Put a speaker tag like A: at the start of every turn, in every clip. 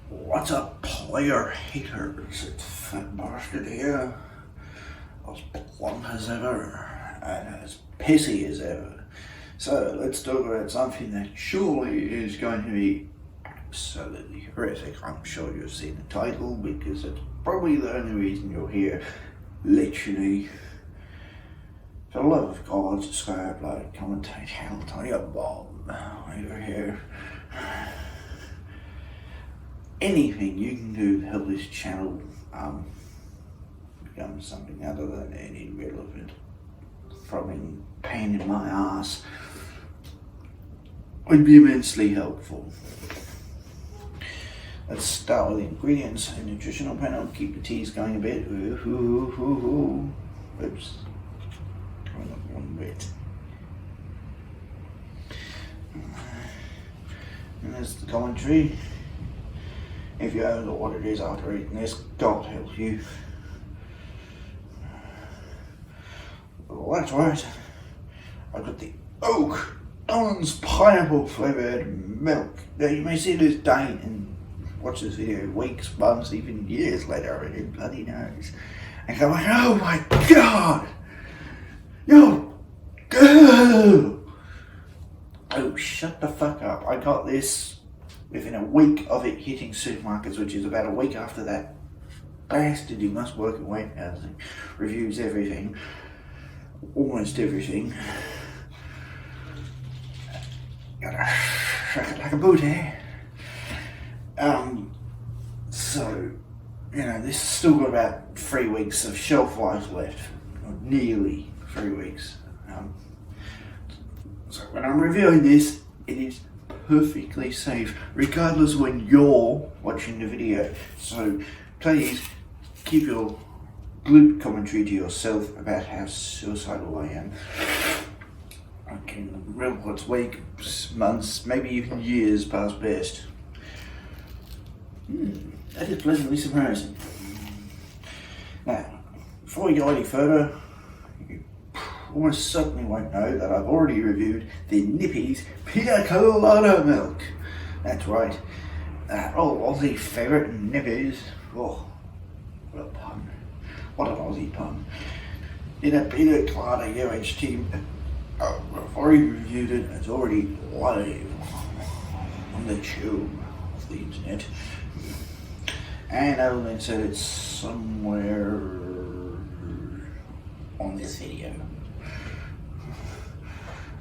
A: What's up, player haters? It's Fat Bastard here. As plump as ever and as pissy as ever. So let's talk about something that surely is going to be absolutely horrific. I'm sure you've seen the title because it's probably the only reason you're here. Literally. For the love of God, subscribe, like, commentate, hell, tell your bomb over here. Anything you can do to help this channel become something other than an irrelevant throbbing pain in my ass would be immensely helpful. Let's start with the ingredients and nutritional panel. Keep the teas going a bit. Oops, coming up one bit. And there's the commentary. If you don't know what it is after eating this, God help you. Well, that's right. I've got the Oak Almonds Pineapple Flavoured Milk. Now you may see this day and watch this video weeks, months, even years later, and who bloody knows. And go like, oh my God! Yo! Go! Oh, shut the fuck up. I got this within a week of it hitting supermarkets, which is about a week after that bastard who must work at warehousing reviews everything, almost everything. Gotta shuck it like a boot, eh? So, you know, this has still got about 3 weeks of shelf life left, or nearly 3 weeks. So when I'm reviewing this, it is perfectly safe, regardless when you're watching the video. So please keep your glib commentary to yourself about how suicidal I am. I can remember what's weeks, months, maybe even years past best. That is pleasantly surprising. Now, before we go any further, you almost certainly won't know that I've already reviewed the Nippy's Pina Colada Milk. That's right, that old Aussie favourite Nippy's. Oh, what a pun. What an Aussie pun. In a Pina Colada UHT, I've already reviewed it. It's already live on the tube of the internet. And I will insert it somewhere on this video.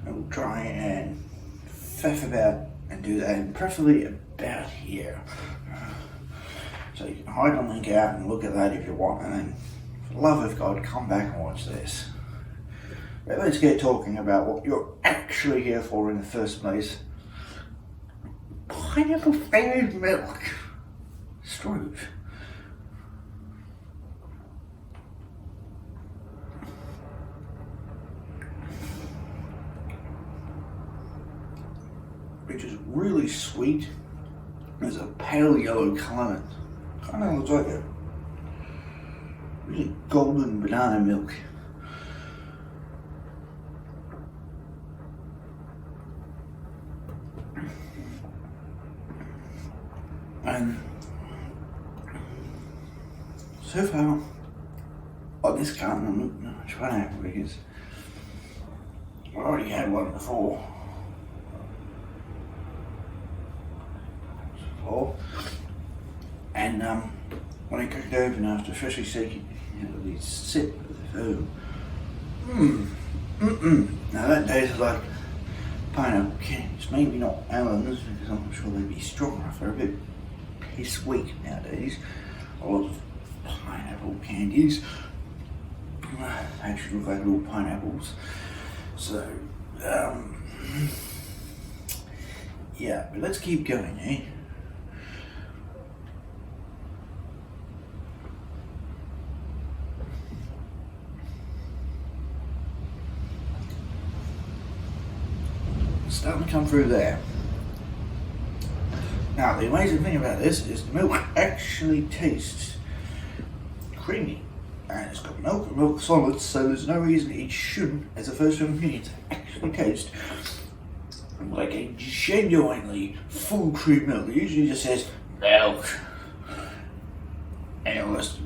A: I will try and faff about and do that, and preferably about here. So you can hide the link out and look at that if you want, and then, for the love of God, come back and watch this. But let's get talking about what you're actually here for in the first place. Pineapple flavoured milk. Struve. Which is really sweet. There's a pale yellow colour. Kind of looks like a really golden banana milk. And so far, on this carton, I'm looking at which one I have because I already had one before. And when I cracked it open after freshly shaking, the sip of the foam. Now that tastes like pineapple candies. Maybe not almonds because I'm not sure they'd be strong enough. They're a bit piss weak nowadays. A lot of pineapple candies. They actually look like little pineapples. So, yeah, but let's keep going, eh? Starting to come through there. Now the amazing thing about this is the milk actually tastes creamy, and it's got milk and milk solids, so there's no reason it shouldn't, as a first ingredient, actually taste like a genuinely full cream milk. It usually just says milk. And let's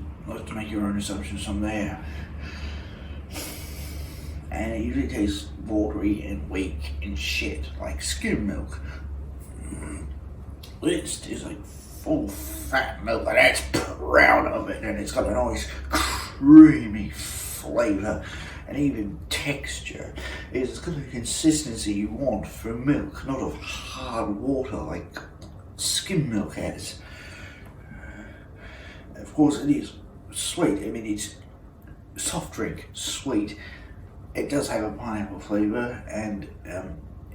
A: make your own assumptions from there. And it usually tastes watery and weak and shit, like skim milk. This is like full fat milk, and it's proud of it, and it's got a nice creamy flavour and even texture. It's got the consistency you want for milk, not of hard water like skim milk has. Of course, it is sweet. I mean, it's soft drink, sweet. It does have a pineapple flavour, and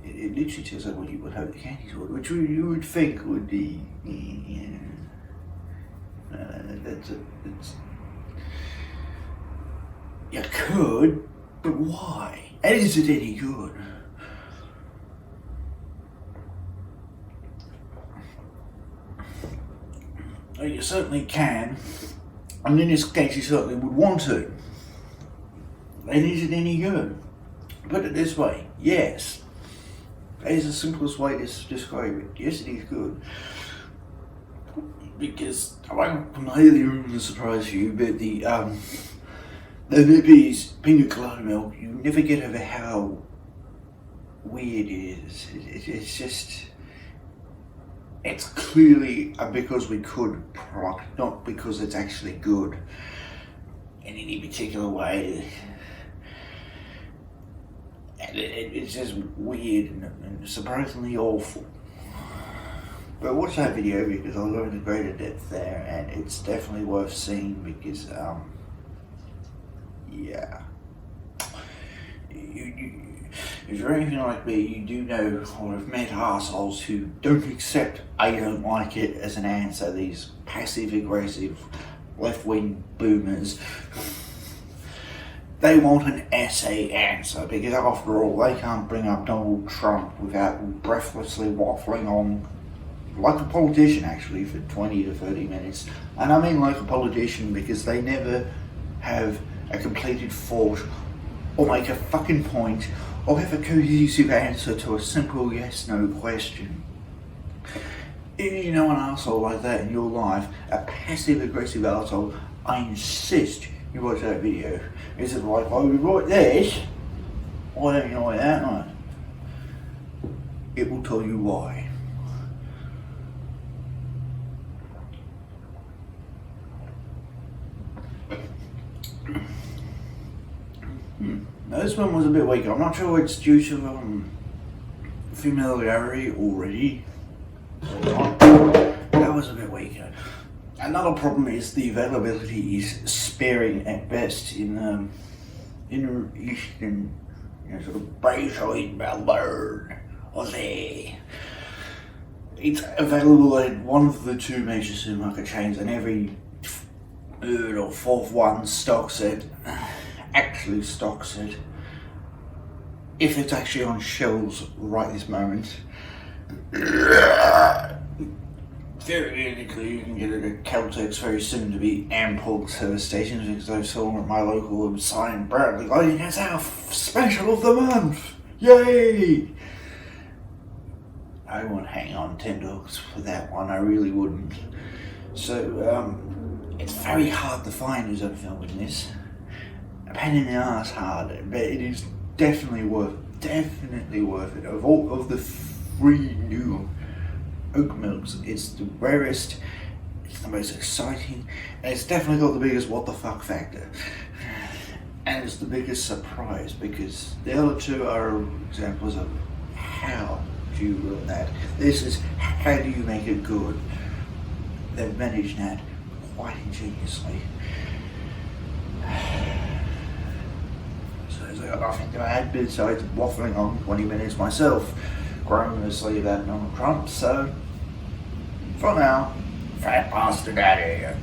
A: it literally tastes like what you would hope the candies would, which you would think would be. You could, but why? And is it any good? Well, you certainly can, and in this case you certainly would want to. And is it any good? Put it this way, yes. That is the simplest way to describe it. Yes, it is good. Because I won't completely surprise you, but the Nippies pina colada milk, you never get over how weird it is. It's just, it's clearly a because we could product, not because it's actually good in any particular way. And it's just weird and surprisingly awful. But watch that video because I'll go into greater depth there, and it's definitely worth seeing because, yeah. If you're anything like me, you do know or have met arseholes who don't accept I don't like it as an answer, these passive-aggressive left-wing boomers. They want an essay answer because after all they can't bring up Donald Trump without breathlessly waffling on like a politician actually for 20 to 30 minutes. And I mean like a politician because they never have a completed thought or make a fucking point or have a cohesive answer to a simple yes-no question. If you know an arsehole like that in your life, a passive-aggressive arsehole, I insist you watch that video. Is it like, oh, we write this? Why don't you like that one? It will tell you why. Now this one was a bit weaker. I'm not sure it's due to familiarity already. That was a bit weaker. Another problem is the availability is sparing at best in eastern, sort of Bayside, Melbourne, Aussie. It's available at one of the two major supermarket chains, and every third or fourth one stocks it. Actually stocks it. If it's actually on shelves right this moment. Theoretically, you can get it at Caltex very soon to be ample service stations because I saw at my local sign proudly, oh, it's our special of the month! Yay! I wouldn't hang on $10 for that one, I really wouldn't. So, it's very hard to find as I'm filming this. A pain in the ass hard, but it is definitely worth it. Of all of the three new oat milks, it's the rarest, it's the most exciting, and it's definitely got the biggest what the fuck factor. And it's the biggest surprise because the other two are examples of how do you learn that. This is how do you make it good. They've managed that quite ingeniously. So there's nothing to add besides waffling on 20 minutes myself, groaning about Donald Trump. So for now, fat bastard out of here.